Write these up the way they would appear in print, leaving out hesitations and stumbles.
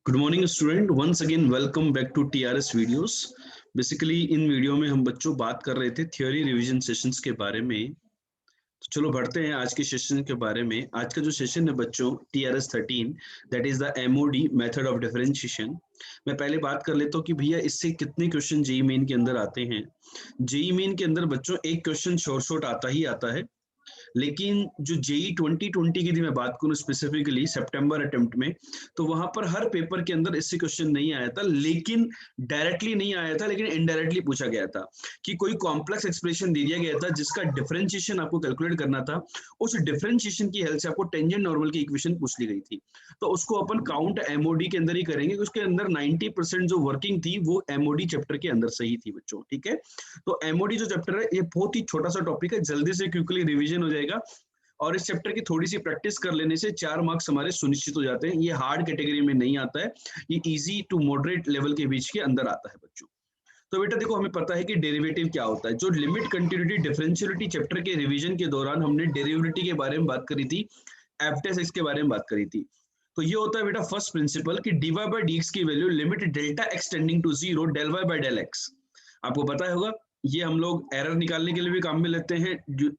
Good morning student, once again welcome back to TRS videos. Basically इन video में हम बच्चों बात कर रहे थे थ्योरी रिवीजन सेशंस के बारे में। तो चलो बढ़ते हैं आज के सेशन के बारे में। आज का जो सेशन है बच्चों TRS 13, that is the MoD method of differentiation. मैं पहले बात कर लेता हूँ कि भैया इससे कितने क्वेश्चन जेईई मेन के अंदर आते हैं। जेईई मेन के अंदर बच्चों एक क्वेश्चन शॉर्ट आता ही आता है, लेकिन जो जेई 2020 की थी मैं बात करूं स्पेसिफिकली सितंबर अटेम्प्ट में, तो वहां पर हर पेपर के अंदर इससे क्वेश्चन नहीं आया था, लेकिन डायरेक्टली नहीं आया था, लेकिन इनडायरेक्टली पूछा गया था कि कोई कॉम्प्लेक्स एक्सप्रेशन दे दिया गया था जिसका डिफरेंशिएशन आपको कैलकुलेट करना था। उस डिफरेंशिएशन की हेल्प से आपको टेंजेंट नॉर्मल की इक्वेशन पूछ ली गई थी। तो उसको अपन काउंट एमओडी के अंदर ही करेंगे। उसके अंदर 90% जो वर्किंग थी वो एमओडी चैप्टर के अंदर से ही थी बच्चों, ठीक है। तो एमओडी जो चैप्टर है ये बहुत ही छोटा सा टॉपिक है, जल्दी से क्विकली रिवीजन हो जाएगा और इस चैप्टर की थोड़ी सी प्रैक्टिस कर लेने से 4 मार्क्स हमारे सुनिश्चित हो जाते हैं। ये हार्ड कैटेगरी में नहीं आता है, ये इजी टू मॉडरेट लेवल के बीच के अंदर आता है बच्चों। तो बेटा देखो, हमें पता है कि डेरिवेटिव क्या होता है। जो लिमिट कंटिन्यूटी डिफरेंशियलिटी चैप्टर के रिवीजन के दौरान हमने डेरिवेटिव के बारे में बात करी थी, एफ टेस्ट एक्स के बारे में बात करी थी। तो ये होता है बेटा फर्स्ट प्रिंसिपल कि dy बाय dx की value limit delta x tending to 0 del y by del x। आपको पता होगा ये हम लोग एरर निकालने के लिए भी काम में लेते हैं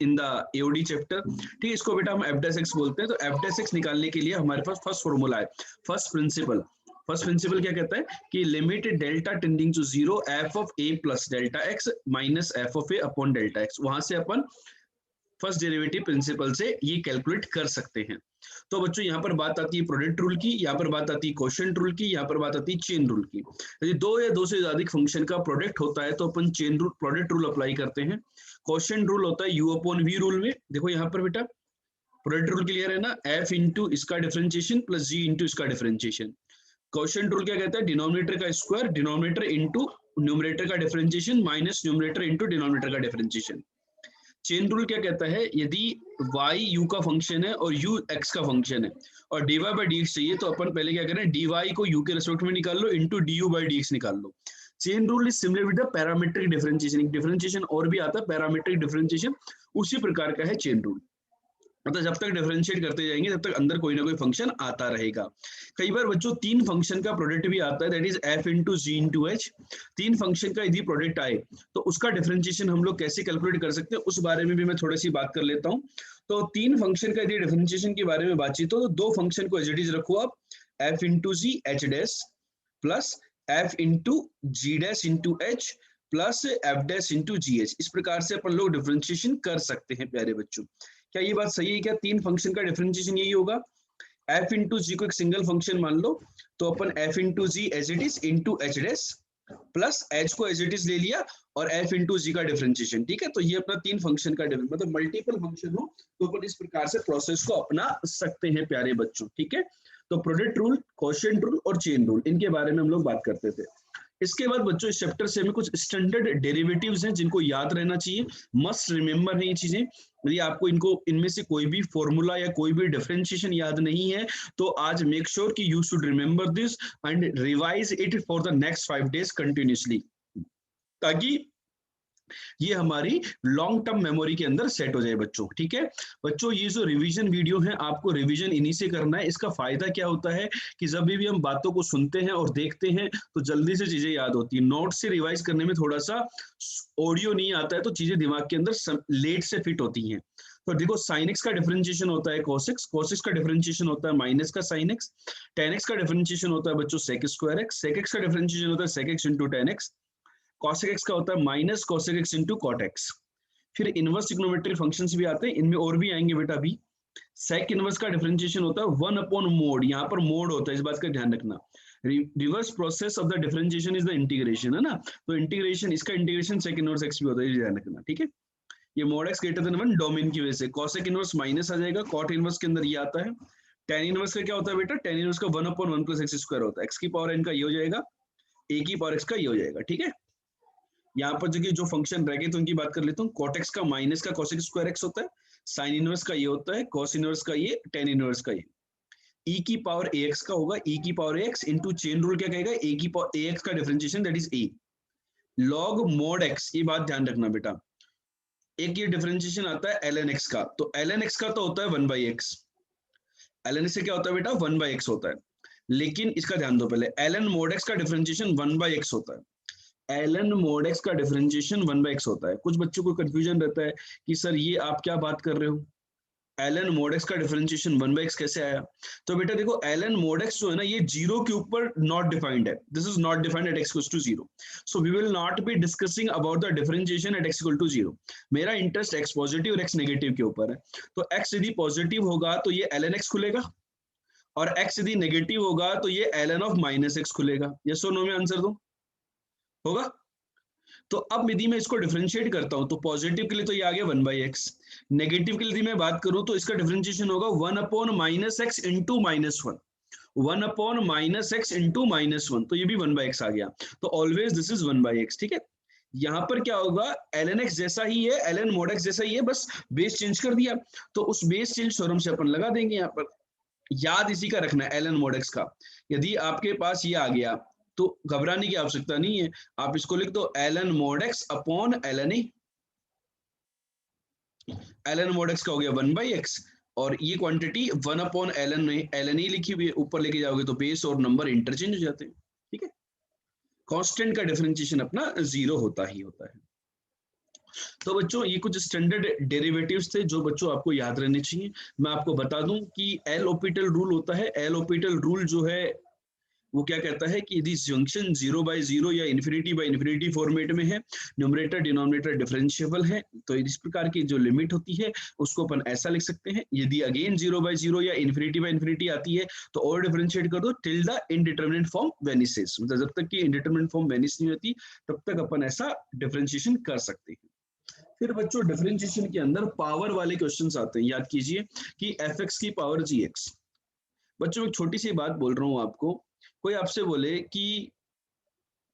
इन द एओडी चैप्टर, ठीक है। इसको बेटा हम एफ डेस एक्स बोलते हैं। तो एफ डेस एक्स निकालने के लिए हमारे पास फर्स्ट फॉर्मूला है, फर्स्ट प्रिंसिपल क्या कहता है कि limit delta tending to 0 f of a plus delta x minus f of a upon delta x. वहां से अपन फर्स्ट डेरिवेटिव प्रिंसिपल से ये कैलकुलेट कर सकते हैं। तो बच्चों यहाँ पर बात आती है प्रोडक्ट रूल की, यहाँ पर बात आती है क्वोशिएंट रूल की, यहाँ पर बात आती है चेन रूल की। यदि दो या दो से ज्यादा फंक्शन का प्रोडक्ट होता है तो अपन chain rule product rule apply करते हैं। क्वोशिएंट रूल होता है यू अपॉन वी रूल में। देखो यहाँ पर बेटा प्रोडक्ट रूल क्लियर है ना, एफ इंटू इसका डिफरेंशिएशन प्लस जी इंटू इसका डिफरेंशिएशन। क्वोशिएंट रूल क्या कहता है, डिनोमिनेटर का स्क्वायर डिनोमिनेटर इंटू न्यूमरेटर का differentiation minus numerator into denominator का डिफरेंशिएशन। चेन रूल क्या कहता है, यदि y u का फंक्शन है और u x का फंक्शन है और dy बाई डी एक्स चाहिए तो अपन पहले क्या करें, dy को u के रेस्पेक्ट में निकाल लो into du by d x निकाल लो। Chain rule is similar with the parametric differentiation. एक डिफरेंशिएशन और भी आता है पैरामीट्रिक डिफरेंशिएशन, उसी प्रकार का है चेन रूल। मतलब जब तक डिफरेंशिएट करते जाएंगे तब तक अंदर कोई ना कोई फंक्शन आता रहेगा। कई बार बच्चों तीन फंक्शन का प्रोडक्ट भी आता है, that is f into g into h. तीन फंक्शन का यदि प्रोडक्ट आए तो उसका डिफरेंशिएशन हम लोग कैसे कैलकुलेट कर सकते हैं, उस बारे में भी मैं थोड़ी सी बात कर लेता हूँ। तो तीन फंक्शन का यदि डिफरेंशिएशन के बारे में बातचीत हो तो दो फंक्शन को एज इट इज रखो आप, f into g h dash plus f into g dash into h plus f dash into g h. इस प्रकार से अपन लोग डिफरेंशिएशन कर सकते हैं प्यारे बच्चों। क्या ये बात सही है? क्या तीन फंक्शन का डिफरेंशिएशन यही होगा? एफ इंटू जी को एक सिंगल फंक्शन मान लो तो अपन f into g as it is into h dash plus h को एज इट इज ले लिया और एफ इंटू जी का डिफरेंशिएशन, ठीक है। तो ये अपना तीन फंक्शन का मतलब मल्टीपल फंक्शन हो तो अपन इस प्रकार से प्रोसेस को अपना सकते हैं प्यारे बच्चों, ठीक है। तो प्रोडक्ट रूल, क्वोशिएंट रूल और चेन रूल, इनके बारे में हम लोग बात करते थे। इसके बाद बच्चों इस चैप्टर से हमें कुछ स्टैंडर्ड डेरिवेटिव्स हैं जिनको याद रहना चाहिए, मस्ट रिमेंबर है ये चीजें। यदि आपको इनको इनमें से कोई भी फॉर्मूला या कोई भी डिफरेंशिएशन याद नहीं है तो आज मेक श्योर कि you should remember this and revise it for the next 5 days continuously, ताकि ये हमारी लॉन्ग टर्म मेमोरी के अंदर सेट हो जाए बच्चों, ठीक है। बच्चों ये जो रिवीजन वीडियो है आपको रिवीजन इन्हीं से करना है। इसका फायदा क्या होता है कि जब भी हम बातों को सुनते हैं और देखते हैं तो जल्दी से चीजें याद होती है। नोट से रिवाइज करने में थोड़ा सा ऑडियो नहीं आता है तो चीजें दिमाग के अंदर लेट से फिट होती हैं। तो देखो साइन एक्स का डिफरेंशिएशन होता है cos x, cos x का डिफरेंशिएशन होता है माइनस का साइन एक्स, tan x का डिफरेंशिएशन होता है बच्चों sec square x, sec x का डिफरेंशिएशन होता है sec x into tan x, cosec x का होता है minus cosec x into cot x। फिर इनवर्स ट्रिग्नोमेट्रिक फंक्शंस भी आते हैं, इनमें और भी आएंगे बेटा अभी। सेक इनवर्स का डिफरेंशिएशन होता है 1 अपॉन मोड, यहाँ पर मोड होता है, इस बात का ध्यान रखना। Reverse process of the differentiation is the integration, है ना। तो इंटीग्रेशन, इसका इंटीग्रेशन सेक इनवर्स एक्स भी होता है, ध्यान रखना, ठीक है। ये mode x greater than 1 domain की वजह से कॉसेक इनवर्स माइनस आ जाएगा, कॉट इनवर्स के अंदर ये आता है। tan इनवर्स का क्या होता है बेटा, tan इनवर्स का 1 अपॉन 1 प्लस एक्स स्क्वायर होता है, एक्स की पावर n का ये हो जाएगा, a की पावर x का ये हो जाएगा, ठीक है। यहाँ पर जो फंक्शन रह गए तो उनकी बात कर लेता हूँ। cot x का माइनस का cosec स्क्वायर x होता है, साइन इनवर्स का ये होता है, cos इनवर्स का ये, tan इनवर्स का ये, e की पावर ax का होगा, e की power ax into chain rule क्या कहेगा, a की पावर ax का differentiation that is a log mod x। ये बात ध्यान रखना बेटा, एक ये डिफरेंशिएशन आता है ln x का, तो ln x का तो होता है 1 by x, ln x से क्या होता है बेटा 1 by x होता है। लेकिन इसका ध्यान दो पहले, ln mod x का डिफरेंशिएशन 1/x होता है। ln mod x का डिफरेंशिएशन 1/x होता है। कुछ बच्चों को कंफ्यूजन रहता है कि सर ये आप क्या बात कर रहे हो, ln mod x का डिफरेंशिएशन 1/x कैसे आया? तो बेटा देखो, ln mod x जो है ना, ये जीरो के ऊपर नॉट डिफाइंड है। This is not defined at x equals to 0। So we will not be discussing about the differentiation at x equal to 0। मेरा इंटरेस्ट x पॉजिटिव और x नेगेटिव के ऊपर है। तो x यदि पॉजिटिव होगा तो ये ln x खुलेगा, और x यदि नेगेटिव होगा तो ये ln ऑफ माइनस x खुलेगा। यस और नो में आंसर दो, होगा? तो अब यदि मैं इसको डिफरेंशिएट करता हूं तो पॉजिटिव के लिए तो ये आ गया 1/x, नेगेटिव के लिए यदि मैं बात करूं तो इसका डिफरेंशिएशन होगा 1/-x इंटू -1, 1/-x इंटू -1, तो ये भी 1/x आ गया। तो ऑलवेज दिस इज 1/x, ठीक है। यहाँ पर क्या होगा, ln x जैसा ही है, ln mod x जैसा ही है, बस बेस चेंज कर दिया। तो उस बेस चेंज थ्योरम से अपन लगा देंगे। यहाँ पर याद इसी का रखना है, ln mod x का। यदि आपके पास ये आ गया तो घबराने की आवश्यकता नहीं है, आप इसको लिख दो ln mod x upon ln e। ln mod x का हो गया 1/x, और ये क्वांटिटी 1/ln e लिखी हुई है, ऊपर लेके जाओगे तो बेस और नंबर इंटरचेंज हो जाते हैं, ठीक है। कांस्टेंट का डिफरेंशिएशन अपना 0 होता ही होता है। तो बच्चों ये कुछ स्टैंडर्ड डेरिवेटिव्स थे जो बच्चों आपको याद रहने चाहिए। मैं आपको बता दूं कि एल ऑपिटल रूल होता है। एल ऑपिटल रूल जो है वो क्या कहता है कि यदि जंक्शन 0/0 या इन्फिनिटी फॉर्मेट में है, न्यूमरेटर डिनोमिनेटर डिफरेंशिएबल है, तो इस प्रकार की जो लिमिट होती है उसको अपन ऐसा लिख सकते हैं। यदि अगेन 0/0 या इन्फिनिटी आती है तो और डिफरेंशिएट कर दो टिल द इनडिटरमिनेट फॉर्म वेनिसेस, मतलब जब तक कि इनडिटरमिनेट फॉर्म वेनिस नहीं होती तब तक अपन ऐसा डिफरेंशिएशन कर सकते हैं। फिर बच्चों डिफरेंशिएशन के अंदर पावर वाले क्वेश्चंस आते हैं। याद कीजिए कि fx की पावर gx। बच्चों एक छोटी सी बात बोल रहा हूं आपको, कोई आपसे बोले कि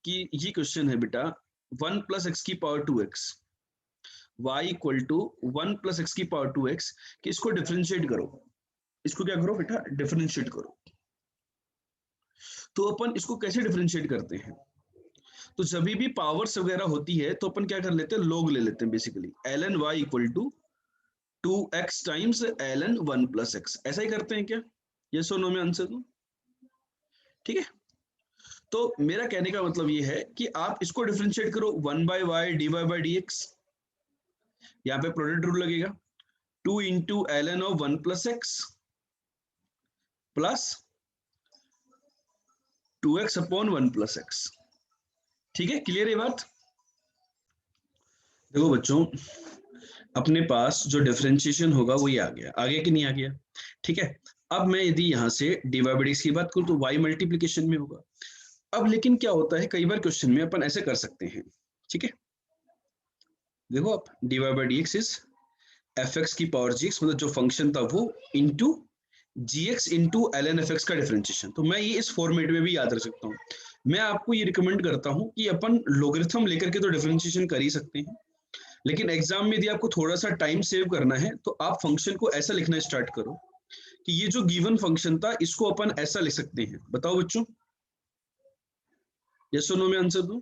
ये क्वेश्चन है बेटा 1 + x की power 2x, y equal to 1 + x की पावर 2x, कि इसको डिफरेंशिएट करो। इसको क्या करो बेटा, डिफरेंशिएट करो। तो अपन इसको कैसे डिफरेंशिएट करते हैं? तो जब भी पावर्स वगैरह होती है तो अपन क्या कर लेते हैं, लॉग ले लेते हैं। Basically ln y equal to 2x times ln 1 + x, ऐसा ही करते हैं क्या? यस और नो में आंसर दो, ठीक है। तो मेरा कहने का मतलब ये है कि आप इसको डिफरेंशिएट करो 1/y dy/dx, यहाँ पे प्रोडक्ट रूल लगेगा 2 × ln of 1 + x plus 2x upon 1 + x, ठीक है। क्लियर है बात? देखो बच्चों, अपने पास जो डिफरेंशिएशन होगा वो ये आ गया, आगे कि नहीं आ गया, ठीक है। अब मैं यदि यहाँ से dy/dx की बात करूँ तो y मल्टीप्लीकेशन में होगा। अब लेकिन क्या होता है, कई बार क्वेश्चन में अपन ऐसे कर सकते हैं, ठीक है। देखो आप dy/dx इज fx की पावर gx, मतलब जो फंक्शन था वो into gx into ln fx का डिफरेंशिएशन। तो मैं ये इस फॉर्मेट में भी याद रख सकता हूँ। मैं आपको ये रिकमेंड करता हूँ कि अपन लोगरिथम लेकर के तो डिफरेंशिएशन कर ही सकते हैं, लेकिन एग्जाम में यदि आपको थोड़ा सा टाइम सेव करना है तो आप फंक्शन को ऐसा लिखना स्टार्ट करो कि ये जो गिवन फंक्शन था इसको अपन ऐसा लिख सकते हैं। बताओ बच्चों, यस और नो में आंसर दो।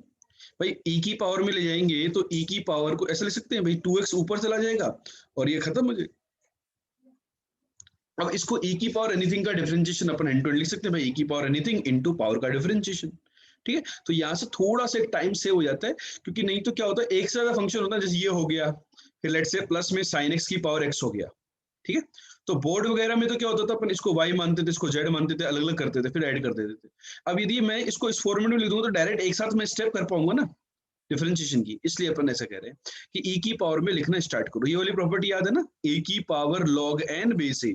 भाई e की पावर में ले जाएंगे तो e की पावर को ऐसा लिख सकते हैं, भाई 2x ऊपर चला जाएगा और ये खत्म हो जाएगा। अब इसको e की पावर एनीथिंग का डिफरेंशिएशन अपन एंड टू एंड लिख सकते हैं, भाई e की पावर एनीथिंग इनटू पावर का डिफरेंशिएशन, ठीक है। तो यहाँ से थोड़ा सा टाइम सेव हो जाता है, क्योंकि नहीं तो क्या होता है, एक से ज्यादा फंक्शन होता है, जैसे ये हो गया, फिर लेट्स से प्लस में sin x की पावर x हो गया, ठीक है। तो बोर्ड वगैरह में तो क्या होता था, अपन इसको y मानते थे, इसको z मानते थे, अलग अलग करते थे, फिर ऐड कर देते थे। अब यदि मैं इसको इस फॉर्मेट में लिख दूंगा तो डायरेक्ट एक साथ मैं स्टेप कर पाऊंगा ना डिफरेंशिएशन की, इसलिए अपन ऐसा कह रहे हैं कि e की पावर में लिखना स्टार्ट करो। ये वाली प्रॉपर्टी याद है ना, a की power log n base a,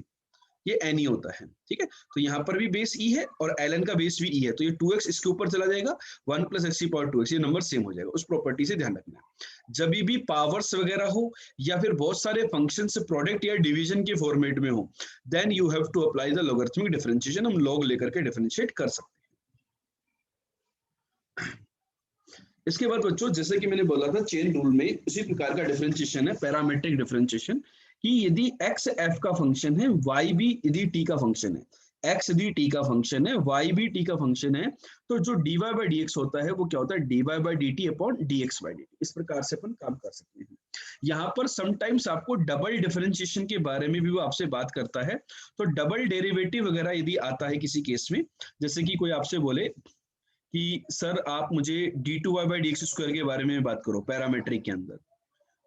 ये n ही होता है, ठीक है। तो यहाँ पर भी बेस e है और ln का बेस भी e है, तो ये 2x इसके ऊपर चला जाएगा, 1 + x की पावर 2x, ये नंबर सेम हो जाएगा। उस प्रॉपर्टी से ध्यान रखना है। जब भी पावर्स वगैरह हो या फिर बहुत सारे फंक्शन से प्रोडक्ट या डिवीजन के फॉर्मेट में हो, then you have to apply the logarithmic differentiation. हम लॉग लेकर के डिफरेंशिएट कर सकते हैं। इसके बाद बच्चों, जैसे कि मैंने बोला था चेन रूल में उसी प्रकार का डिफरेंशिएशन है, पैरामेट्रिक डिफरेंशिएशन, कि यदि x f का फंक्शन है, y भी यदि t का फंक्शन है, x यदि t का फंक्शन है, y भी t का फंक्शन है, तो जो dy/dx होता है वो क्या होता है, dy/dt अपॉन dx/dt। इस प्रकार से अपन काम कर सकते हैं। यहाँ पर समटाइम्स आपको डबल डिफरेंशिएशन के बारे में भी वो आपसे बात करता है। तो डबल डेरिवेटिव वगैरह यदि आता है किसी केस में, जैसे कि कोई आपसे बोले कि सर आप मुझे d2y/dx² के बारे में बात करो पैरामेट्रिक के अंदर,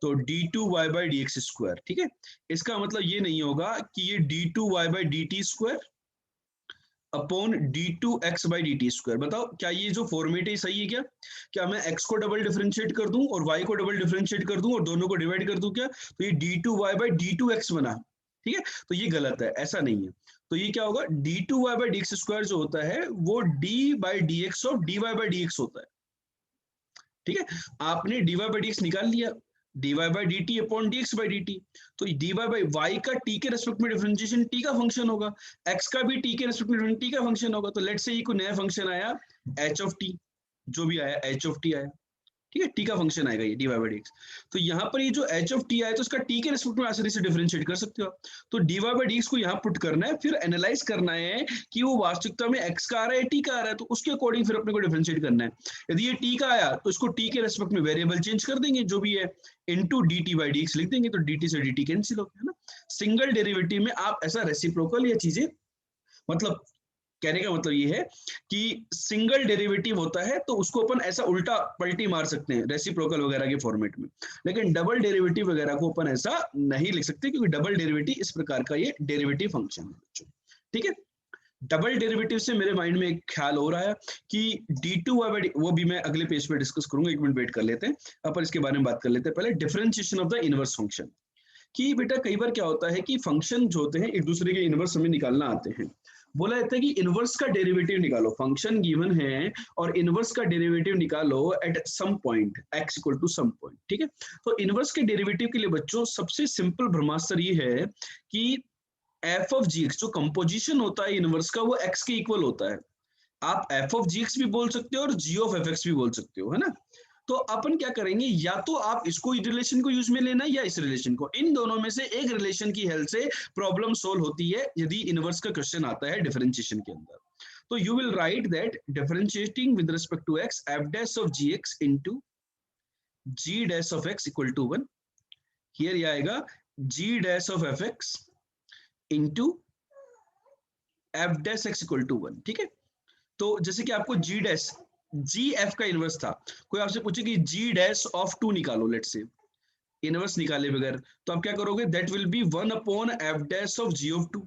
तो d2y/dx², ठीक है, इसका मतलब ये नहीं होगा कि ये d2y/dt² अपॉन d2x/dt²। बताओ क्या ये जो फॉर्मेट है सही है क्या मैं x को डबल डिफरेंशिएट कर दूं और y को डबल डिफरेंशिएट कर दूं और दोनों को डिवाइड कर दूं क्या, तो ये d2y/d2x बना, ठीक है, तो ये गलत है, ऐसा नहीं है। तो ये क्या होगा, d2y/dx² जो होता है वो d/dx ऑफ dy/dx होता है, ठीक है। आपने dy/dx निकाल लिया, dy/dt अपॉन dx/dt, तो dy/y का t के रेस्पेक्ट में डिफरेंशिएशन t का फंक्शन होगा, x का भी t के रेस्पेक्ट में t का फंक्शन होगा। तो लेट्स से ये कोई नया फंक्शन आया h ऑफ t, जो भी आया h ऑफ t आया, ठीक है, t का फंक्शन आएगा ये dy/dx। तो यहाँ पर ये जो h ऑफ t आया तो इसका t के रेस्पेक्ट में आसानी से डिफरेंशिएट कर सकते हो। तो dy/dx को यहाँ पुट करना है, फिर एनालाइज करना है कि वो वास्तविकता में x का आ रहा है t का आ रहा है, तो उसके अकॉर्डिंग फिर अपने को डिफरेंशिएट करना है। यदि ये t का आया तो इसको t के रेस्पेक्ट में वेरिएबल चेंज कर देंगे जो भी है, इनटू dt/dx लिख देंगे, तो dt से dt कैंसिल हो गया, है ना। सिंगल डेरिवेटिव में आप ऐसा रेसिप्रोकल या चीजें, मतलब कहने का मतलब ये है कि सिंगल डेरिवेटिव होता है तो उसको अपन ऐसा उल्टा पलटी मार सकते हैं रेसिप्रोकल वगैरह के फॉर्मेट में, लेकिन डबल डेरिवेटिव वगैरह को अपन ऐसा नहीं लिख सकते, क्योंकि डबल डेरिवेटिव इस प्रकार का ये डेरिवेटिव फंक्शन है बच्चों, ठीक है। डबल डेरिवेटिव से मेरे माइंड में एक ख्याल हो रहा है कि d2y/, वो भी मैं अगले पेज पे डिस्कस करूंगा, एक मिनट वेट कर लेते हैं, अपन इसके बारे में बात कर लेते हैं। पहले differentiation of the inverse function, कि बेटा कई बार क्या होता है कि फंक्शन जो होते हैं एक दूसरे के इनवर्स हमें निकालना आते हैं। बोला जाता है कि इनवर्स का डेरिवेटिव निकालो, फंक्शन गिवन है और इनवर्स का डेरिवेटिव निकालो at some point x equal to some point, ठीक है। तो इनवर्स के डेरिवेटिव के लिए बच्चों सबसे सिंपल ब्रह्मास्त्र ये है कि f ऑफ gx जो कंपोजिशन होता है इनवर्स का वो x के इक्वल होता है। आप f ऑफ gx भी बोल सकते हो और g ऑफ fx भी बोल सकते हो, है ना। तो अपन क्या करेंगे, या तो आप इसको रिलेशन को यूज में लेना या इस रिलेशन को, इन दोनों में से एक रिलेशन की हेल्प से प्रॉब्लम सोल्व होती है यदि इनवर्स का क्वेश्चन आता है डिफरेंशिएशन के अंदर। तो you will write that differentiating with respect to x f dash of gx into g dash of x equal to 1, here ये आएगा g dash of fx into f dash x equal to 1, ठीक है। तो जैसे कि आपको g dash g f का inverse था, कोई आपसे पूछे कि जी डैश ऑफ 2 निकालो, लेट्स से इनवर्स निकाले बगैर, तो आप क्या करोगे, that will be 1 upon f dash of g of 2।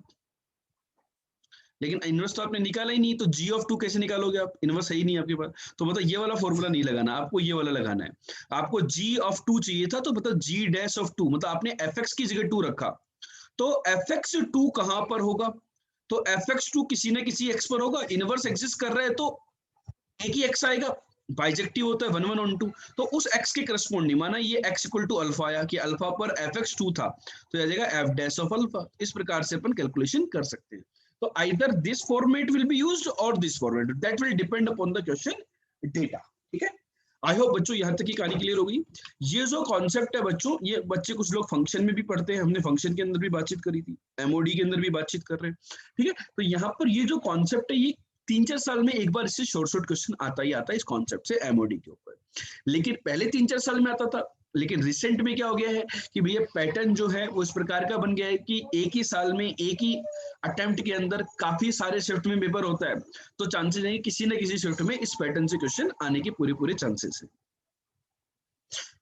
लेकिन इनवर्स तो आपने निकाला ही नहीं, तो जी ऑफ 2 कैसे निकालोगे आप, इनवर्स है ही नहीं आपके पास। तो मतलब ये वाला फॉर्मूला नहीं लगाना, आपको ये वाला लगाना है। आपको जी ऑफ 2 चाहिए था, तो मतलब जी डैश ऑफ 2, मतलब आपने एफ एक्स की जगह 2 रखा, तो एफ एक्स 2 कहां पर होगा, तो एफ एक्स 2 किसी न किसी एक्स पर होगा, इनवर्स एग्जिस्ट कर रहा है तो एक ही एक्स आएगा, बाइजेक्टिव होता है 1 1 on 2, तो उस एक्स के करस्पॉन्डिंग, माना ये एक्स इक्वल टू अल्फा आया कि अल्फा पर एफ एक्स 2 था, तो आ जाएगा एफ डैश ऑफ अल्फा। इस प्रकार से अपन कैलकुलेशन कर सकते हैं। तो either this format will be used और this format, that will depend upon the question data, ठीक है। आई होप बच्चों यहाँ तक की कहानी क्लियर हो गई। ये जो कॉन्सेप्ट है बच्चों, ये बच्चे कुछ लोग फंक्शन में भी पढ़ते हैं, हमने फंक्शन के अंदर भी बातचीत करी थी, एमओडी के अंदर भी बातचीत कर रहे हैं, ठीक है। तो यहाँ पर ये जो कॉन्सेप्ट है, ये 3-4 साल में एक बार इससे शॉर्ट क्वेश्चन आता ही आता है इस कॉन्सेप्ट से एमओडी के ऊपर, लेकिन पहले 3-4 साल में आता था। लेकिन रिसेंट में क्या हो गया है कि भैया पैटर्न जो है वो इस प्रकार का बन गया है कि एक ही साल में एक ही अटेम्प्ट के अंदर काफी सारे शिफ्ट में पेपर होता है, तो चांसेस है किसी न किसी शिफ्ट में इस पैटर्न से क्वेश्चन आने के पूरे चांसेस है,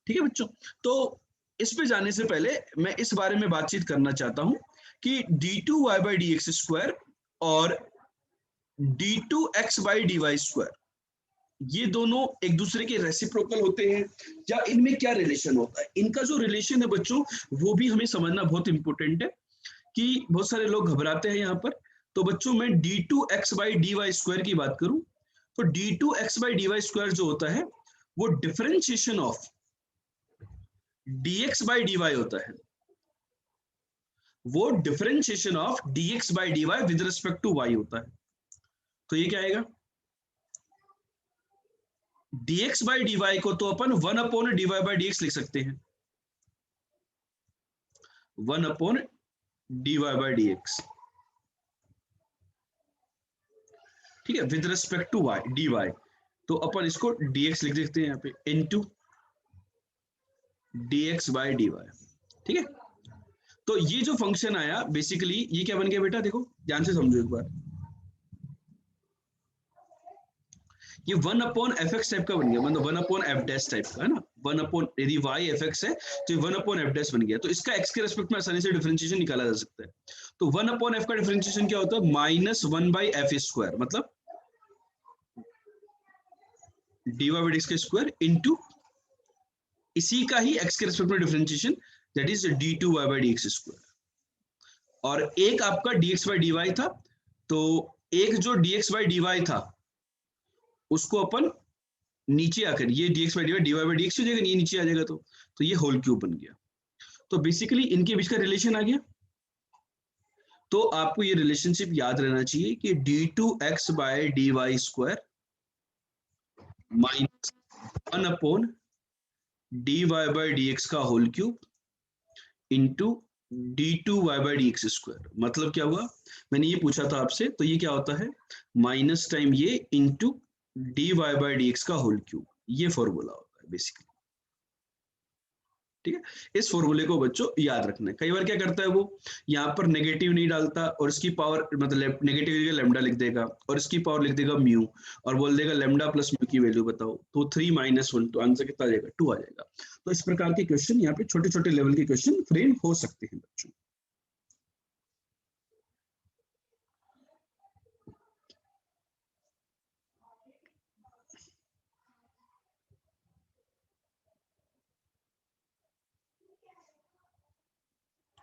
ठीक है बच्चों। तो इस पे जाने से पहले मैं इस बारे में बातचीत करना चाहता हूं कि d2y/dx² और d2x/dy², ये दोनों एक दूसरे के रेसिप्रोकल होते हैं या इनमें क्या रिलेशन होता है। इनका जो रिलेशन है बच्चों वो भी हमें समझना बहुत इंपॉर्टेंट है, कि बहुत सारे लोग घबराते हैं यहाँ पर। तो बच्चों मैं d2x/dy² की बात करूं तो d2x/dy² जो होता है वो डिफरेंशिएशन ऑफ dx/dy होता है, वो differentiation of dx/dy with respect to y होता है। तो ये क्या आएगा, dx/dy को तो अपन 1 अपॉन dy/dx लिख सकते हैं, 1 अपॉन dy/dx, ठीक है, with respect to y dy, तो अपन इसको dx लिख देते हैं यहाँ पे इनटू dx by dy। ठीक है, तो ये जो फंक्शन आया बेसिकली ये क्या बन गया बेटा, देखो ध्यान से समझो एक बार, ये 1/f(x) टाइप का बन गया, मतलब 1/f' टाइप का है ना, 1 यदि y f(x) है तो ये 1/f' बन गया। तो इसका x के रेस्पेक्ट में आसानी से डिफरेंशिएशन निकाला जा सकता है। तो 1/f का डिफरेंशिएशन क्या होता है, -1/f², मतलब dy/dx का स्क्वायर इंटू इसी का ही x के रेस्पेक्ट में डिफरेंशिएशन, दैट इज d2y/dx²। और एक आपका dx/dy था, तो एक जो dx/dy था उसको अपन नीचे आकर ये dx/dy dy/dx हो जाएगा, ये नीचे आ जाएगा, तो ये होल क्यूब बन गया। तो बेसिकली इनके बीच का रिलेशन आ गया। तो आपको ये रिलेशनशिप याद रहना चाहिए कि d2x/dy² माइनस 1/dy/dx का होल क्यूब इंटू d2y/dx²। मतलब क्या हुआ, मैंने ये पूछा था आपसे, तो ये क्या होता है, माइनस टाइम ये इंटू dy/dx का होल क्यूब, ये फॉर्मूला होता है बेसिकली। ठीक है, इस फॉर्मूले को बच्चों याद रखना है। कई बार क्या करता है वो, यहाँ पर नेगेटिव नहीं डालता और इसकी पावर मतलब नेगेटिव लैम्डा लिख देगा और इसकी पावर लिख देगा म्यू और बोल देगा लैम्डा प्लस म्यू की वैल्यू बताओ, तो 3 - 1, तो आंसर कितना आ जाएगा, 2 आ जाएगा। तो इस प्रकार के क्वेश्चन यहाँ पे छोटे छोटे लेवल के क्वेश्चन फ्रेम हो सकते हैं बच्चों।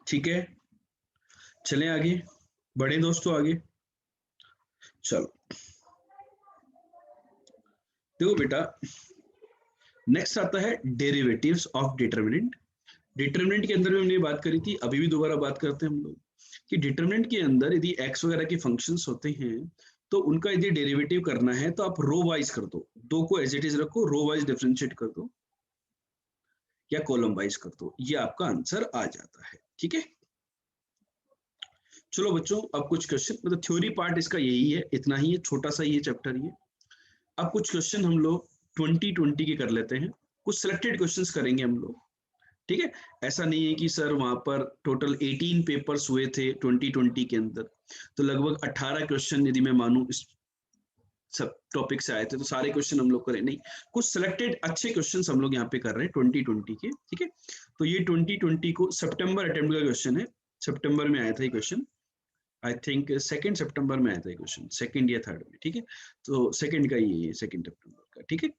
ठीक है, चलें आगे, बड़े दोस्तों आगे। चलो देखो बेटा, नेक्स्ट आता है डेरिवेटिव्स ऑफ डिटर्मिनेंट। डिटर्मिनेंट के अंदर भी हमने बात करी थी, अभी भी दोबारा बात करते हैं हम लोग कि डिटर्मिनेंट के अंदर यदि एक्स वगैरह के फंक्शंस होते हैं तो उनका यदि डेरिवेटिव करना है तो आप रो वाइज कर दो, दो को एज इट इज रखो, रो वाइज डिफरेंशिएट कर दो या कॉलम वाइज कर दो, ये आपका आंसर आ जाता है। ठीक है, चलो बच्चों अब कुछ क्वेश्चन, मतलब थ्योरी पार्ट इसका यही है, इतना ही है, छोटा सा ये चैप्टर ये। अब कुछ क्वेश्चन हम लोग 2020 के कर लेते हैं, कुछ सिलेक्टेड क्वेश्चंस करेंगे हम लोग। ठीक है, ऐसा नहीं है कि सर वहां पर टोटल 18 पेपर्स हुए थे 2020 के अंदर, तो लगभग 18 क्वेश्चन यदि मैं मानूं इस सब टॉपिक से आए थे तो सारे क्वेश्चन हम लोग करें नहीं, कुछ सिलेक्टेड अच्छे क्वेश्चन हम लोग यहाँ पे कर रहे हैं 2020 के। ठीक है, तो ये 2020 को सितंबर अटेम्प्ट का क्वेश्चन है, सितंबर में आया था ये क्वेश्चन, आई थिंक 2 सितंबर में आया था ये क्वेश्चन, सेकंड या थर्ड में। ठीक है, तो सेकंड का ये है, 2 सितंबर का। ठीक है,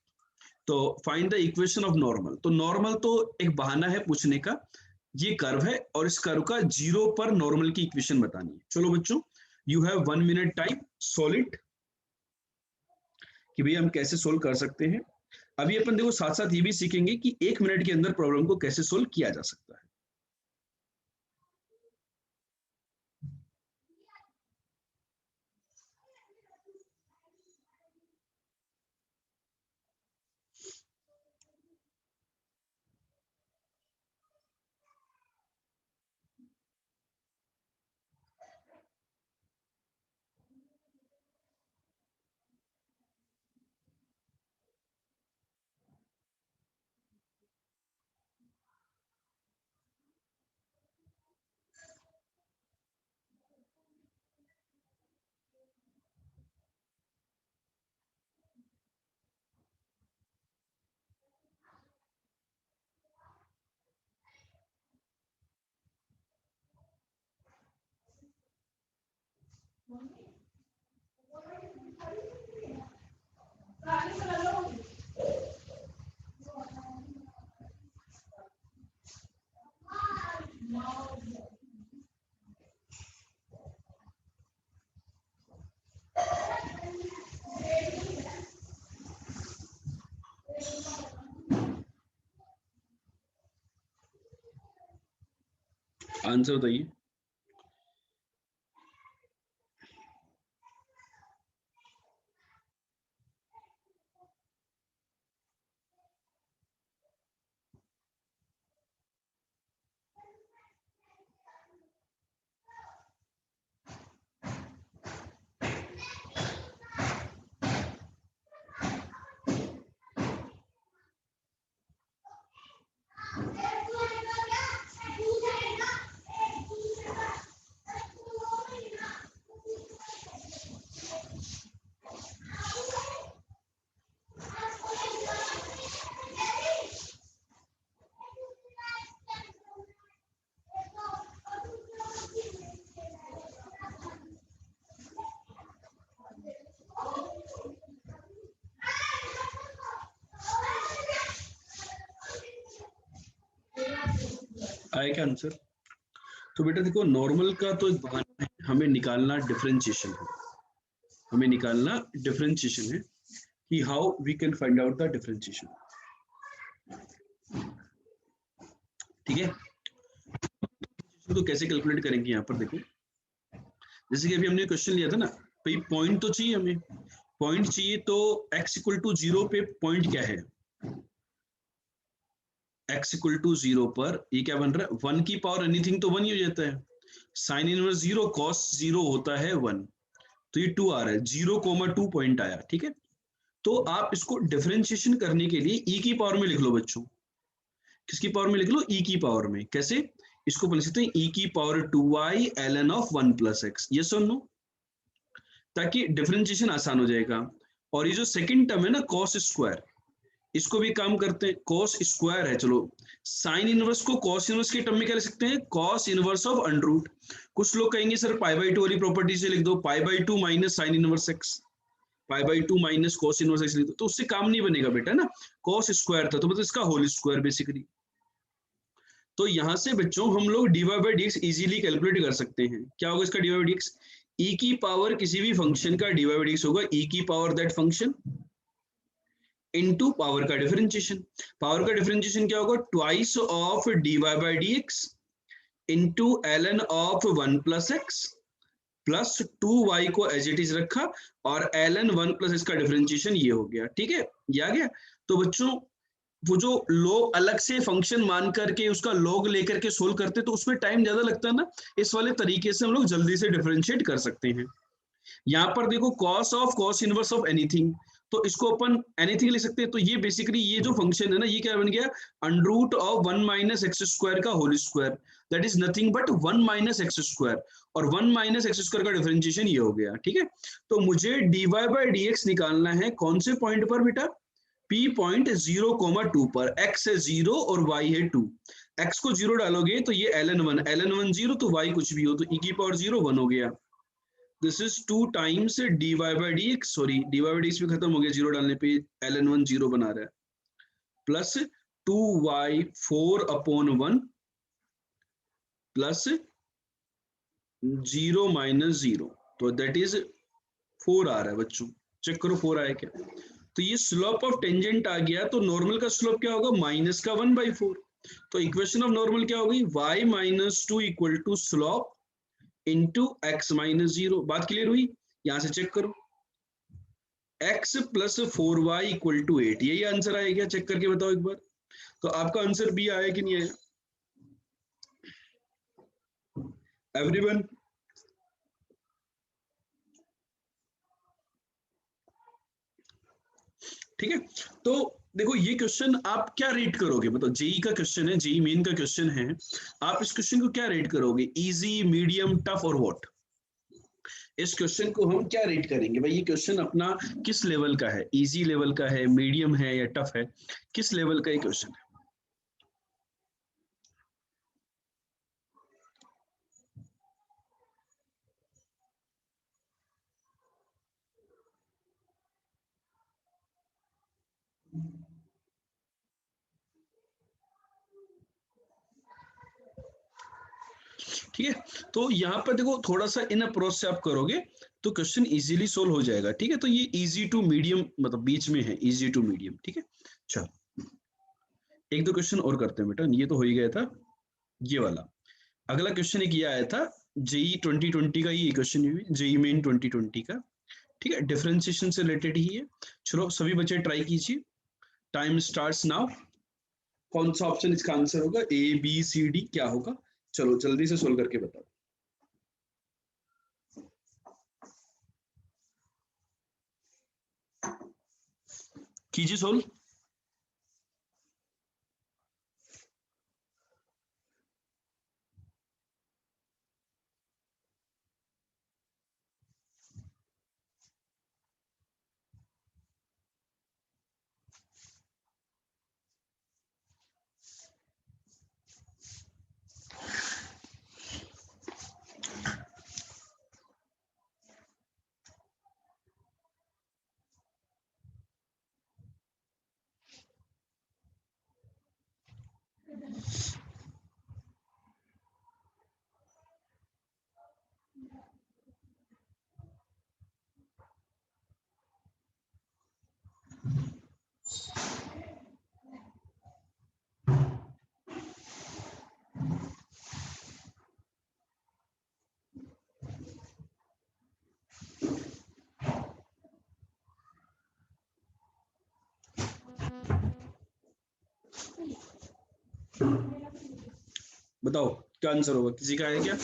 तो find the equation of normal. तो नॉर्मल तो एक बहाना है पूछने का, ये कर्व है और इस कर्व का जीरो पर नॉर्मल की इक्वेशन बतानी है। चलो बच्चों, you have 1 minute time, solve कि भैया हम कैसे सोल्व कर सकते हैं। अभी अपन देखो साथ साथ ये भी सीखेंगे कि 1 मिनट के अंदर प्रॉब्लम को कैसे सोल्व किया जा सकता है। आंसर बताइए। आया क्या आंसर? तो बेटा देखो, नॉर्मल का तो एक बहाना है, हमें निकालना डिफरेंशिएशन है, हमें निकालना डिफरेंशिएशन है कि how we can find out the differentiation. ठीक है, तो कैसे कैलकुलेट करेंगे यहाँ पर देखो, जैसे कि अभी हमने क्वेश्चन लिया था ना भाई, पॉइंट तो चाहिए हमें, पॉइंट चाहिए तो x इक्वल टू 0 पे पॉइंट क्या है, x इक्वल टू 0 पर ये क्या बन रहा है, 1 की पावर एनीथिंग तो 1 ही हो जाता है, साइन इनवर्स 0 कॉस 0 होता है 1, तो ये 2 आ रहा है, 0,2 पॉइंट आया। ठीक है, तो आप इसको डिफरेंशिएशन करने के लिए e की पावर में लिख लो बच्चों, किसकी पावर में लिख लो, e की पावर में। कैसे, इसको लिख सकते हैं e की power 2y ln of 1 plus x, ये सुन लो, ताकि डिफरेंशिएशन आसान हो जाएगा। और ये जो सेकंड टर्म है ना कॉस स्क्वायर, इसको भी काम करते हैं, कॉस स्क्वायर है, चलो साइन इनवर्स को कॉस इनवर्स के टर्म में क्या लिख सकते हैं, cos inverse of under root. कुछ लोग कहेंगे सर पाई बाई टू वाली प्रॉपर्टी से लिख दो, pi by two minus sine inverse x, pi by two minus cos inverse x लिख दो, तो उससे काम नहीं बनेगा बेटा ना, कॉस स्क्वायर था तो मतलब इसका होल स्क्वायर बेसिकली। तो यहां से बच्चों हम लोग dy by d x easily calculate कर सकते हैं। क्या होगा इसका dy by d x, e की पावर किसी भी फंक्शन का dy बाई डी एक्स होगा e की power that function into power का डिफरेंशिएशन। पावर का डिफरेंशिएशन क्या होगा, twice of dy by d x into ln of 1 plus x plus 2y को एज इट इज रखा और ln 1 प्लस इसका डिफरेंशिएशन ये हो गया। ठीक है, ये आ गया। तो बच्चों वो जो लोग अलग से फंक्शन मान करके उसका लॉग लेकर के सोल्व करते तो उसमें टाइम ज्यादा लगता है ना, इस वाले तरीके से हम लोग जल्दी से डिफरेंशिएट कर सकते हैं। यहाँ पर देखो cos of cos inverse of anything, तो इसको अपन एनीथिंग लिख सकते हैं। तो ये बेसिकली ये जो फंक्शन है ना, ये क्या बन गया, under root of 1 minus x square का whole square, that is nothing but 1 minus x square, और 1 माइनस एक्स स्क्वायर का डिफरेंशिएशन ये हो गया। ठीक है, तो मुझे dy बाई डी एक्स निकालना है कौन से पॉइंट पर बेटा, P पॉइंट 0,2 पर, x है 0 और y है 2, x को 0 डालोगे तो ये ln 1 0, तो y कुछ भी हो तो e की पावर 0 1 हो गया। This is 2 times dy by d x, sorry dy by d x भी खत्म हो गया 0 डालने पे, ln 1 0 बना रहा है, plus 2y 4 upon 1 plus 0 minus 0, तो दैट इज 4 आ रहा है बच्चों, चेक करो 4 आया क्या। तो ये स्लोप ऑफ टेंजेंट आ गया, तो नॉर्मल का स्लोप क्या होगा, माइनस का 1/4। तो इक्वेशन ऑफ नॉर्मल क्या होगी, y minus 2 equal to slope into x minus 0। बात क्लियर हुई, यहां से चेक करो, x plus 4y equal to 8, यही आंसर आएगा, चेक करके बताओ एक बार। तो आपका आंसर बी आया कि नहीं आया एवरीवन? ठीक है, तो देखो ये क्वेश्चन आप क्या रेट करोगे, मतलब जेई का क्वेश्चन है, जेई मेन का क्वेश्चन है, आप इस क्वेश्चन को क्या रेट करोगे, इजी मीडियम टफ और व्हाट? इस क्वेश्चन को हम क्या रेट करेंगे भाई, ये क्वेश्चन अपना किस लेवल का है, इजी लेवल का है, मीडियम है या टफ है, किस लेवल का ये क्वेश्चन है? ठीक है, तो यहाँ पर देखो थोड़ा सा इन अप्रोच से आप करोगे तो क्वेश्चन इजीली सोल्व हो जाएगा। ठीक है, तो ये इजी टू मीडियम मतलब बीच में है, इजी टू मीडियम। ठीक है, चलो एक दो क्वेश्चन और करते हैं बेटा, ये तो हो ही गया था ये वाला। अगला क्वेश्चन एक ये आया था जेई 2020 का, ये क्वेश्चन जेई मेन 2020 का। ठीक है, डिफरेंशिएशन से रिलेटेड ही है। चलो सभी बच्चे ट्राई कीजिए, टाइम स्टार्ट्स नाउ। कौन सा ऑप्शन इसका आंसर होगा, ए बी सी डी क्या होगा, चलो जल्दी से सोल्व करके बताओ, कीजिए सोल्व। बताओ क्या आंसर होगा, किसी का है क्या?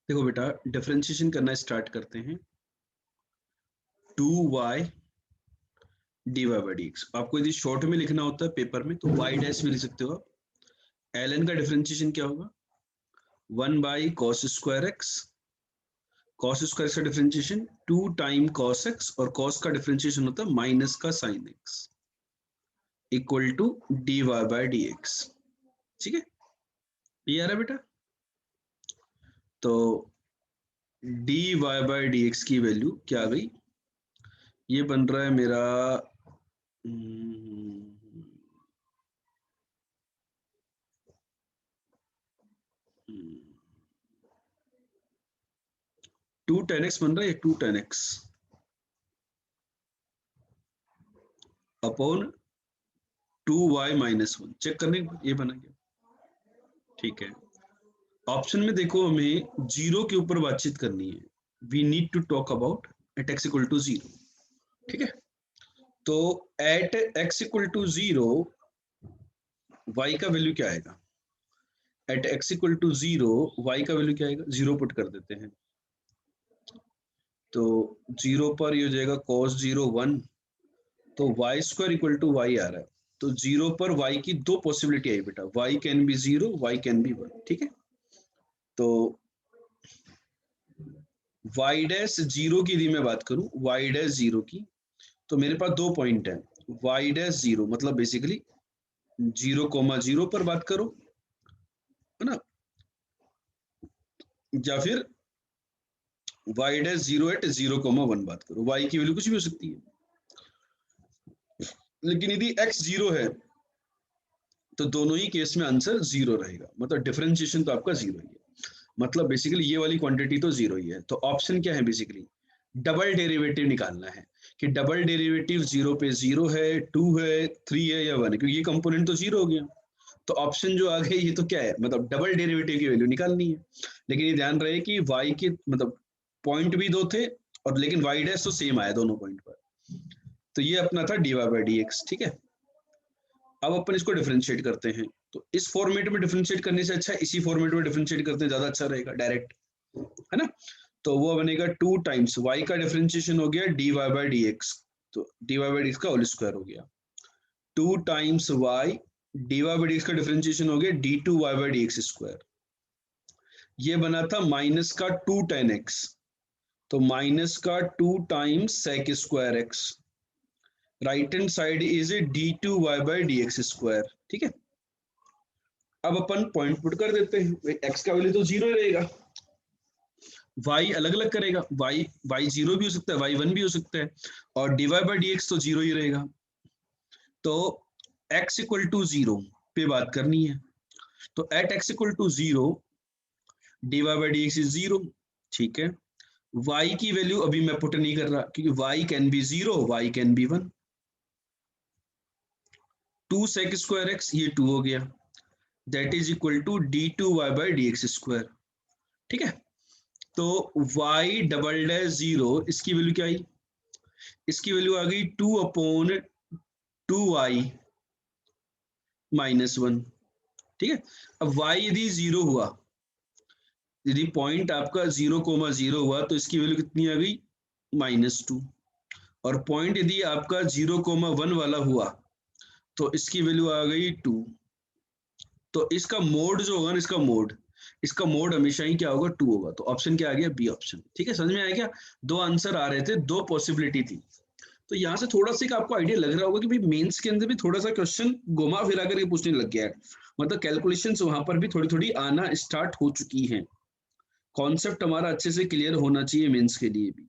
देखो बेटा, डिफरेंशिएशन करना स्टार्ट करते हैं। 2y dy by d x, आपको यदि शॉर्ट में लिखना होता है पेपर में तो y डैश भी लिख सकते हो आप। ln का डिफरेंशिएशन क्या होगा? 1 by cos square x, cos square का डिफरेंशिएशन 2 टाइम कॉस एक्स, और कॉस का डिफरेंशिएशन होता है माइनस का sine x, equal to d y by d x. ठीक है, ये आ रहा है बेटा। तो d y by d x की वैल्यू क्या आ गई? ये बन रहा है मेरा 2 tan x बन रहा है, 2 tan x upon 2y minus 1। Check करने ये बना गया। ठीक है, ऑप्शन में देखो हमें जीरो के ऊपर बातचीत करनी है। We need to talk about at x equal to zero. ठीक है, तो at x equal to zero y का वैल्यू क्या आएगा? At x equal to zero y का वैल्यू क्या आएगा? जीरो पुट कर देते हैं, तो जीरो पर ये हो जाएगा cos 0 1, तो y square equal to y आ रहा है। तो जीरो पर वाई की दो पॉसिबिलिटी आई बेटा, y can be zero, y can be one. ठीक है, तो वाई डैश जीरो की यदि मैं बात करूं, वाई डैश जीरो की, तो मेरे पास दो पॉइंट है। वाई डैश जीरो मतलब बेसिकली 0,0 पर बात करो, है ना, या फिर वाई डैश जीरो एट 0,1 बात करो। वाई की वैल्यू कुछ भी हो सकती है, लेकिन यदि एक्स जीरो है तो दोनों ही केस में आंसर जीरो रहेगा, मतलब डिफरेंशिएशन तो आपका जीरो ही है। मतलब बेसिकली ये वाली क्वांटिटी तो जीरो ही है। तो ऑप्शन क्या है? बेसिकली डबल डेरिवेटिव निकालना है कि डबल डेरिवेटिव जीरो पे जीरो है, टू है, थ्री है या वन है, क्योंकि ये कंपोनेंट तो जीरो हो गया। तो ऑप्शन जो आ गए ये तो क्या है, मतलब डबल डेरिवेटिव की वैल्यू निकालनी है। लेकिन ये ध्यान रहे कि वाई के मतलब पॉइंट भी दो थे, और लेकिन वाई डैश तो सेम आया दोनों पॉइंट पर। तो ये अपना था d y by d x. ठीक है, अब अपन इसको डिफरेंशिएट करते हैं। तो इस फॉर्मेट में डिफरेंशिएट करने से अच्छा इसी फॉर्मेट में डिफरेंशिएट करते हैं, ज्यादा अच्छा रहेगा डायरेक्ट, है ना। तो वो बनेगा 2 टाइम्स y का डिफरेंशिएशन हो गया dy बाई डी एक्स, तो dy बाई डी एक्स का होल स्क्वायर हो गया। 2 times y dy by d x का डिफरेंशिएशन हो गया d2y by d x square. ये बना था माइनस का 2 tan x, तो माइनस का 2 times sec square x, right hand side is d2y by d x square. ठीक है, अब अपन पॉइंट पुट कर देते हैं। x का वैल्यू तो जीरो रहेगा, y अलग अलग करेगा, y जीरो भी हो सकता है, y वन भी हो सकता है, और dy बाई डी एक्स तो जीरो ही रहेगा। तो x इक्वल टू जीरो पे बात करनी है। तो at x equal to zero dy by d x is zero. ठीक है, y की वैल्यू अभी मैं पुट नहीं कर रहा, क्योंकि y can be zero, y can be one. 2 sec square x, ये 2 हो गया, that is equal to d2y by d x square. ठीक है, तो y डबल डैश जीरो, इसकी वैल्यू क्या आई? इसकी वैल्यू आ गई 2 अपॉन 2y माइनस वन। ठीक है, अब y यदि जीरो हुआ, यदि पॉइंट आपका 0,0 हुआ, तो इसकी वैल्यू कितनी आ गई? -2। और पॉइंट यदि आपका 0,1 वाला हुआ तो इसकी वैल्यू आ गई 2। तो इसका मोड जो होगा ना, इसका मोड हमेशा ही क्या होगा? 2 होगा। तो ऑप्शन क्या आ गया? B option. ठीक है, समझ में आया क्या? दो आंसर आ रहे थे, दो पॉसिबिलिटी थी। तो यहाँ से थोड़ा सा आपको आइडिया लग रहा होगा कि भाई मेंस के अंदर भी थोड़ा सा क्वेश्चन घुमा फिरा करके पूछने लग गया है, मतलब कैलकुलेशंस वहां पर भी थोड़ी थोड़ी आना स्टार्ट हो चुकी हैं। कॉन्सेप्ट हमारा अच्छे से क्लियर होना चाहिए मेंस के लिए भी।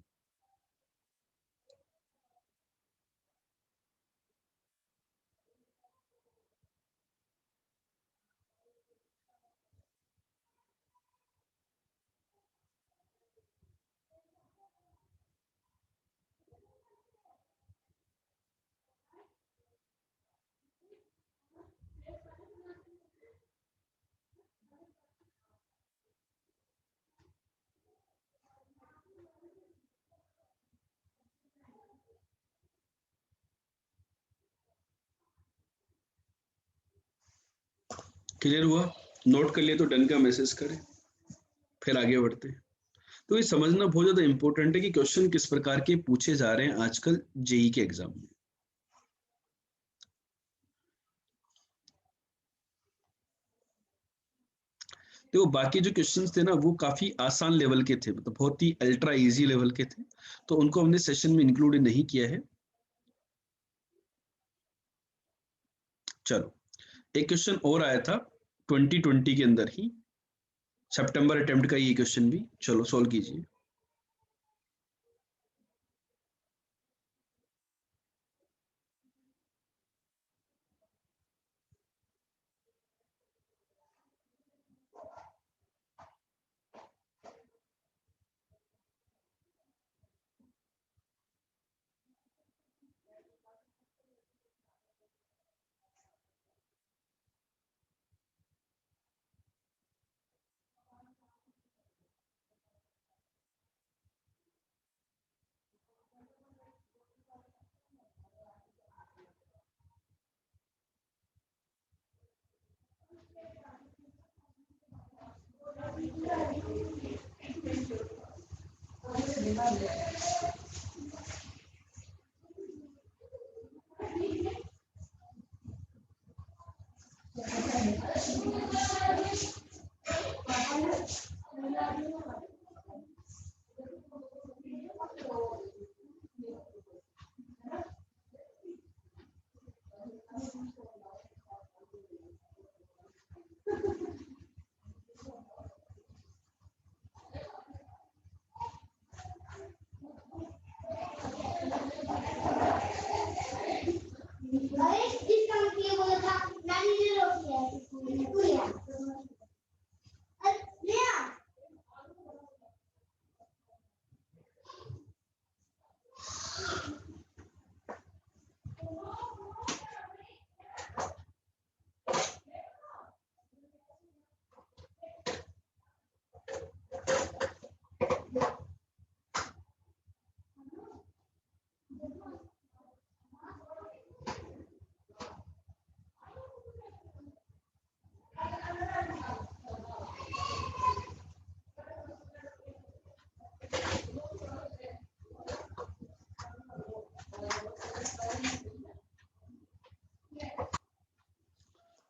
क्लियर हुआ? नोट कर लिया तो डन का मैसेज करें, फिर आगे बढ़ते हैं। तो ये समझना बहुत ज्यादा इंपॉर्टेंट है कि क्वेश्चन किस प्रकार के पूछे जा रहे हैं आजकल जेई के एग्जाम में। तो बाकी जो क्वेश्चंस थे ना वो काफी आसान लेवल के थे, मतलब बहुत ही अल्ट्रा इजी लेवल के थे, तो उनको हमने सेशन में इंक्लूड नहीं किया है। चलो, एक क्वेश्चन और आया था 2020 के अंदर ही, सितंबर अटेम्प्ट का ये क्वेश्चन भी, चलो सॉल्व कीजिए।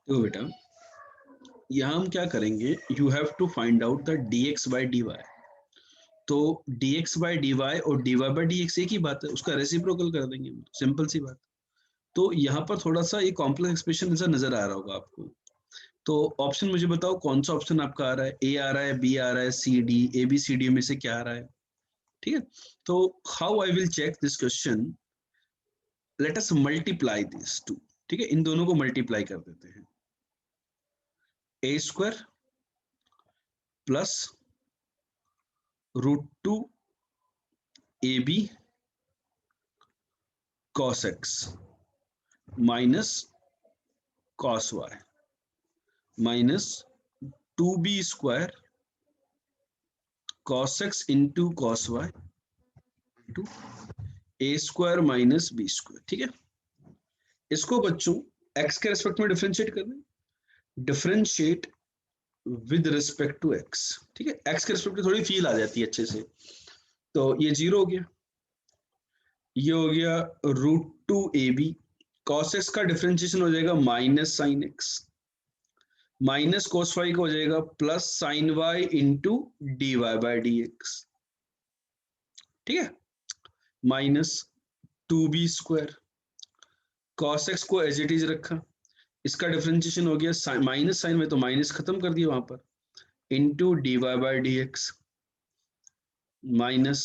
तो बेटा यहाँ हम क्या करेंगे, you have to find out the dx by dy। तो dx by dy और dy by dx एक ही बात है, उसका रेसिप्रोकल कर देंगे, सिंपल सी बात। तो यहाँ पर थोड़ा सा ये कॉम्प्लेक्स एक्सप्रेशन ऐसा नजर आ रहा होगा आपको। तो ऑप्शन मुझे बताओ कौन सा ऑप्शन आपका आ रहा है, ए आ रहा है, बी आ रहा है, C D, A B C D में से क्या आ रहा है? ठीक है, तो how I will check this question, let us multiply this two. ठीक है, इन दोनों को मल्टीप्लाई कर देते हैं। A square plus √2 a b cos x minus cos y minus 2b square cos x into cos y into a square minus b square. ठीक है, इसको बच्चों x के रेस्पेक्ट में डिफरेंशिएट कर दें, differentiate with respect to x। ठीक है, x के रेस्पेक्ट में थोड़ी फील आ जाती है अच्छे से। तो ये 0 हो गया, ये हो गया √2ab, cos x का डिफरेंशिएशन हो जाएगा minus sine x, minus cos y का हो जाएगा plus sine y into dy by dx। ठीक है, minus 2b square, cos x को एज इट इज रखा, इसका डिफरेंशिएशन हो गया माइनस साइन में तो माइनस खत्म कर दिया वहां पर, into dy by dx minus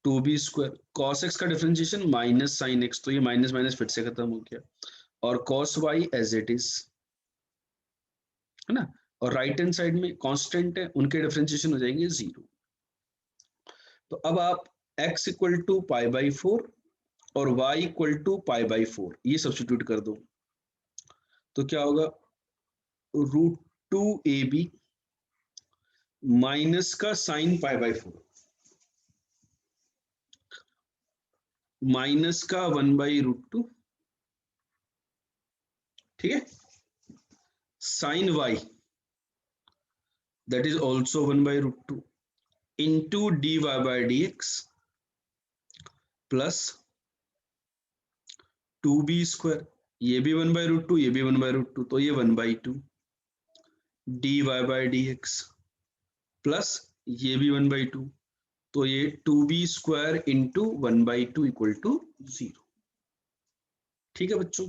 2b square, cos x का डिफरेंशिएशन माइनस साइन x, तो ये माइनस माइनस फिर से खत्म हो गया, और cos y as it is, है ना। और राइट हैंड साइड में कांस्टेंट है, उनके डिफरेंशिएशन हो जाएंगे 0। तो अब आप x equal to pi by 4 और y equal to pi by 4 ये सब्स्टिट्यूट कर दो, तो क्या होगा, √2ab माइनस का साइन पाई बाई 4 माइनस का 1/√2। ठीक है, sine y that is also 1/√2 into dy by dx plus 2b², ये भी 1/√2, ये भी 1/√2, तो ये 1/2 dy बाय dx प्लस ये भी 1/2, तो ये 2b² इंटू 1/2 इक्वल टू 0। ठीक है बच्चों,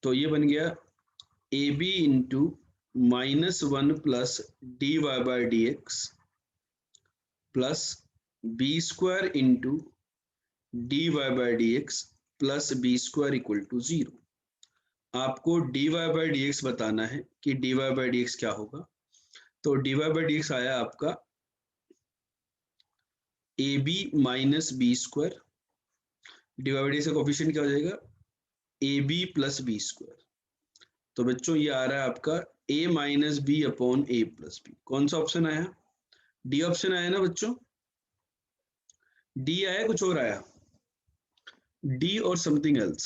तो ये बन गया ab into -1 plus dy by dx plus b² into dy by dx plus b² equal to 0। आपको dy बाय dx बताना है कि dy बाय dx क्या होगा। तो dy बाय dx आया आपका ab minus b², dy by dx का कोफिशिएंट क्या हो जाएगा ab प्लस b²। तो बच्चों ये आ रहा है आपका a minus B upon a plus B. कौन सा ऑप्शन आया, डी ऑप्शन आया ना बच्चों, डी आया कुछ और आया, डी और समथिंग एल्स।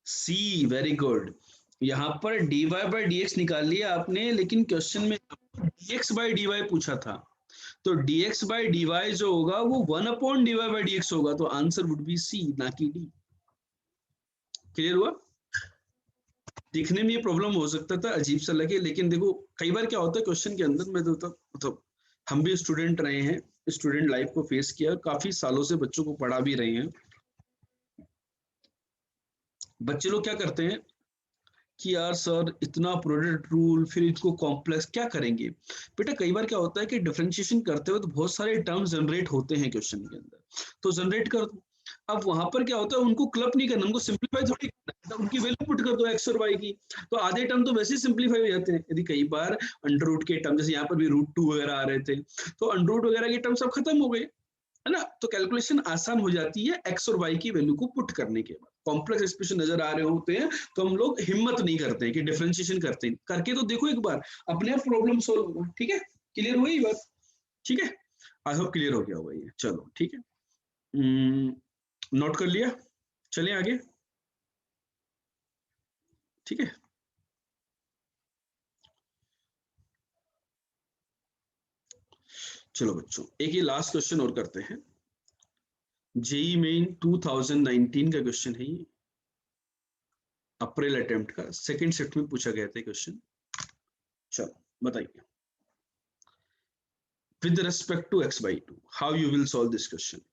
सी, वेरी गुड। यहाँ पर dy बाय dx निकाल लिया आपने, लेकिन क्वेश्चन में dx बाय dy पूछा था, तो dx बाय dy जो होगा वो 1 अपॉन dy बाय dx होगा, तो आंसर वुड बी सी ना कि डी। क्लियर हुआ। दिखने में ये प्रॉब्लम हो सकता था, अजीब सा लगे, लेकिन देखो कई बार क्या होता है क्वेश्चन के अंदर, मैं तो मतलब हम भी स्टूडेंट रहे हैं, स्टूडेंट लाइफ को फेस किया और काफी सालों से बच्चों को पढ़ा भी रहे हैं। बच्चे लोग क्या करते हैं कि यार सर इतना प्रोडक्ट रूल, फिर इसको कॉम्प्लेक्स क्या करेंगे। बेटा कई बार क्या होता है कि डिफरेंशिएशन करते हुए तो बहुत सारे टर्म्स जनरेट होते हैं क्वेश्चन के अंदर, तो जनरेट कर दो। अब वहां पर क्या होता है, उनको क्लब नहीं करना, उनको सिंप्लीफाई थोड़ी करना, तो उनकी वैल्यू पुट कर दो एक्स और वाई की, तो आधे टर्म तो वैसे ही सिंप्लीफाई हो जाते हैं। यदि कई बार अंडर रूट के टर्म, जैसे यहाँ पर भी √2 वगैरह आ रहे थे, तो अंडर रूट वगैरह के टर्म सब खत्म हो गए, है ना, तो कैलकुलेशन आसान हो जाती है एक्स और वाई की वैल्यू को पुट करने के बाद। कॉम्प्लेक्स एक्सप्रेशन नजर आ रहे होते हैं तो हम लोग हिम्मत नहीं करते हैं कि डिफरेंशिएशन करते हैं, करके तो देखो एक बार, अपने आप प्रॉब्लम सोल्व होगा। ठीक है, क्लियर हुई ये बात। ठीक है, आई होप क्लियर हो गया होगा ये। चलो ठीक है, नोट कर लिया, चलें आगे। ठीक है, चलो बच्चों एक ये लास्ट क्वेश्चन और करते हैं। जेई मेन 2019 का क्वेश्चन है ये, अप्रैल अटेम्प्ट का, सेकंड शिफ्ट में पूछा गया था क्वेश्चन। चलो बताइए, with respect to x/2 how you will solve this question।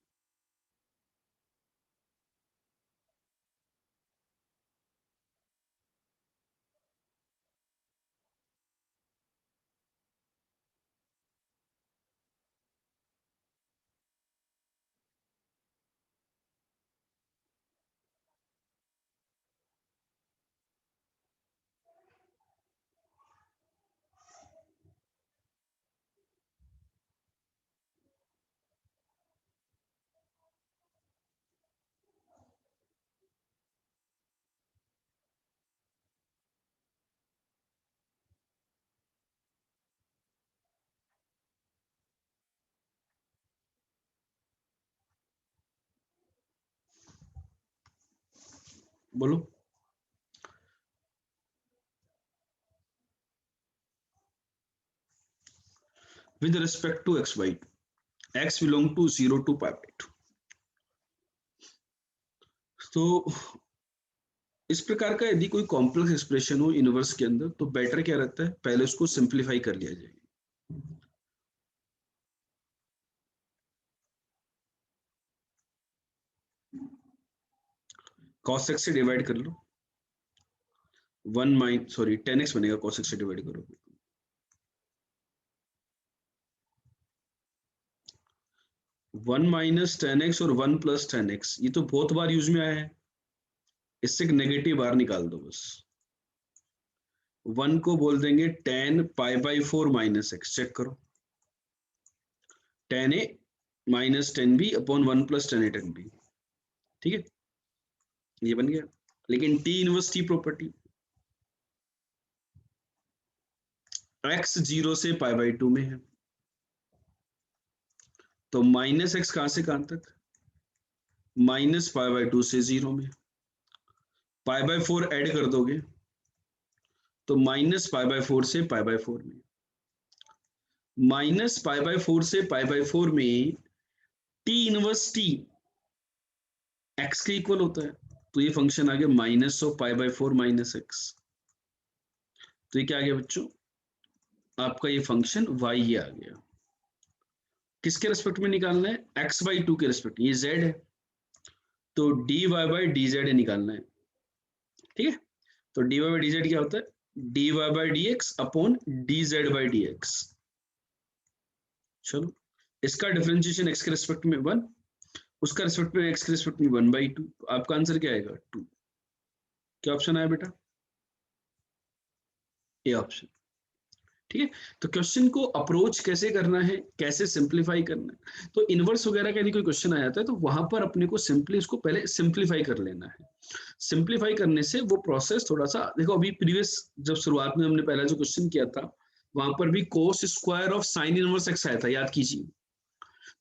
बोलो। with respect to x/2 x belong to 0 to pi/2, तो इस प्रकार का यदि कोई कॉम्प्लेक्स एक्सप्रेशन हो यूनिवर्स के अंदर, तो बेटर क्या रहता है, पहले उसको सिंप्लीफाई कर लिया जाए। cos x से डिवाइड कर लो, 10x बनेगा, cos x से डिवाइड करोगे 1 माइनस 10x और 1 प्लस 10x, ये तो बहुत बार यूज में आया है, इससे एक नेगेटिव बार निकाल दो बस। 1 को बोल देंगे tan π/4 माइनस x, चेक करो, tan a minus 10b upon 1 plus 10a tan b। ठीक है, ये बन गया। लेकिन T inverse T property, x 0 से π/2 में है, तो -x कहां से कहां तक, माइनस पाई बाय 2 से 0 में, पाई बाय 4 ऐड कर दोगे तो माइनस पाई बाय 4 से पाई बाय 4 में, माइनस पाई बाय 4 से पाई बाय 4 में टी इनवर्स टी एक्स के इक्वल होता है, तो ये फंक्शन आ गया minus of pi by 4 minus x. तो ये क्या आ गया बच्चों, आपका ये फंक्शन y ये आ गया। किसके रेस्पेक्ट में निकालना है, x बाई 2 के रेस्पेक्ट, ये z है तो dy बाई डी जेड निकालना है, ठीक है। तो dy बाई डी जेड क्या होता है, dy by d x upon dz by d x. चलो इसका डिफरेंशिएशन x के रेस्पेक्ट में 1, उसका रेस्पेक्ट में x के रेस्पेक्ट में 1 बाई 2, आपका आंसर क्या आएगा 2। क्या ऑप्शन आया बेटा, ए ऑप्शन, ठीक है। तो क्वेश्चन को अप्रोच कैसे करना है, कैसे सिंप्लीफाई करना है, तो इनवर्स वगैरह का यदि कोई क्वेश्चन आ जाता है तो वहां पर अपने को सिंपली उसको पहले सिंप्लीफाई कर लेना है। सिंप्लीफाई करने से वो प्रोसेस थोड़ा सा, देखो अभी प्रीवियस जब शुरुआत में हमने पहला जो क्वेश्चन किया था वहां पर भी cos square of sine inverse x आया था, याद कीजिए।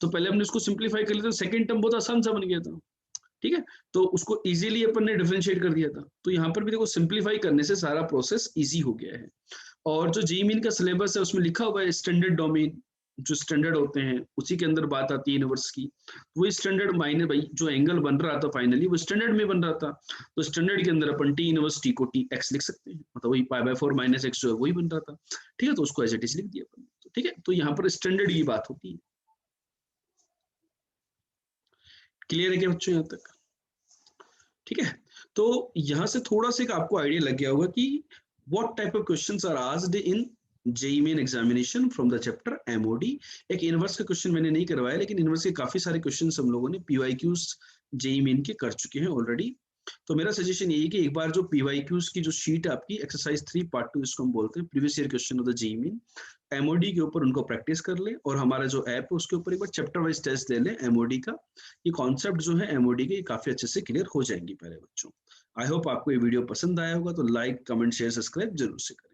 तो पहले हमने उसको सिंप्लीफाई कर लिया था, सेकंड टर्म बहुत आसान सा बन गया था, ठीक है। तो उसको इजीली अपन ने डिफरेंशिएट कर दिया था। तो यहाँ पर भी देखो सिंप्लीफाई करने से सारा प्रोसेस इजी हो गया है। और जो जेईई मेन का सिलेबस है उसमें लिखा हुआ है स्टैंडर्ड डोमेन, जो स्टैंडर्ड होते हैं उसी के अंदर बात आती है यूनिवर्स की। वो स्टैंडर्ड मायने भाई जो एंगल बन रहा था फाइनली वो स्टैंडर्ड में बन रहा था, तो स्टैंडर्ड के अंदर अपन टी इनवर्स टी को टी एक्स लिख सकते हैं, मतलब वही पाई बाय 4 माइनस एक्स जो है वही बन रहा था, ठीक है। तो उसको एज इट इज लिख दिया अपन, ठीक है। तो यहाँ पर स्टैंडर्ड की बात होती है। क्लियर है क्या बच्चों यहाँ तक, ठीक है। तो यहाँ से थोड़ा सा आपको आइडिया लग गया होगा कि what type of questions are asked in JEE main examination from the chapter MOD। एक इनवर्स का क्वेश्चन मैंने नहीं करवाया, लेकिन इनवर्स के काफी सारे क्वेश्चंस हम लोगों ने PYQs JEE मेन के कर चुके हैं ऑलरेडी। तो मेरा सजेशन यही है कि एक बार जो PYQs की जो शीट है आपकी एक्सरसाइज 3 पार्ट 2 इसको हम बोलते हैं, previous year question of the JEE main, MOD के ऊपर उनको प्रैक्टिस कर ले, और हमारा जो ऐप है उसके ऊपर एक बार चैप्टर वाइज टेस्ट दे ले MOD का। ये कॉन्सेप्ट जो है MOD के ये काफी अच्छे से क्लियर हो जाएंगे प्यारे बच्चों। आई होप आपको ये वीडियो पसंद आया होगा, तो लाइक कमेंट शेयर सब्सक्राइब जरूर से करें।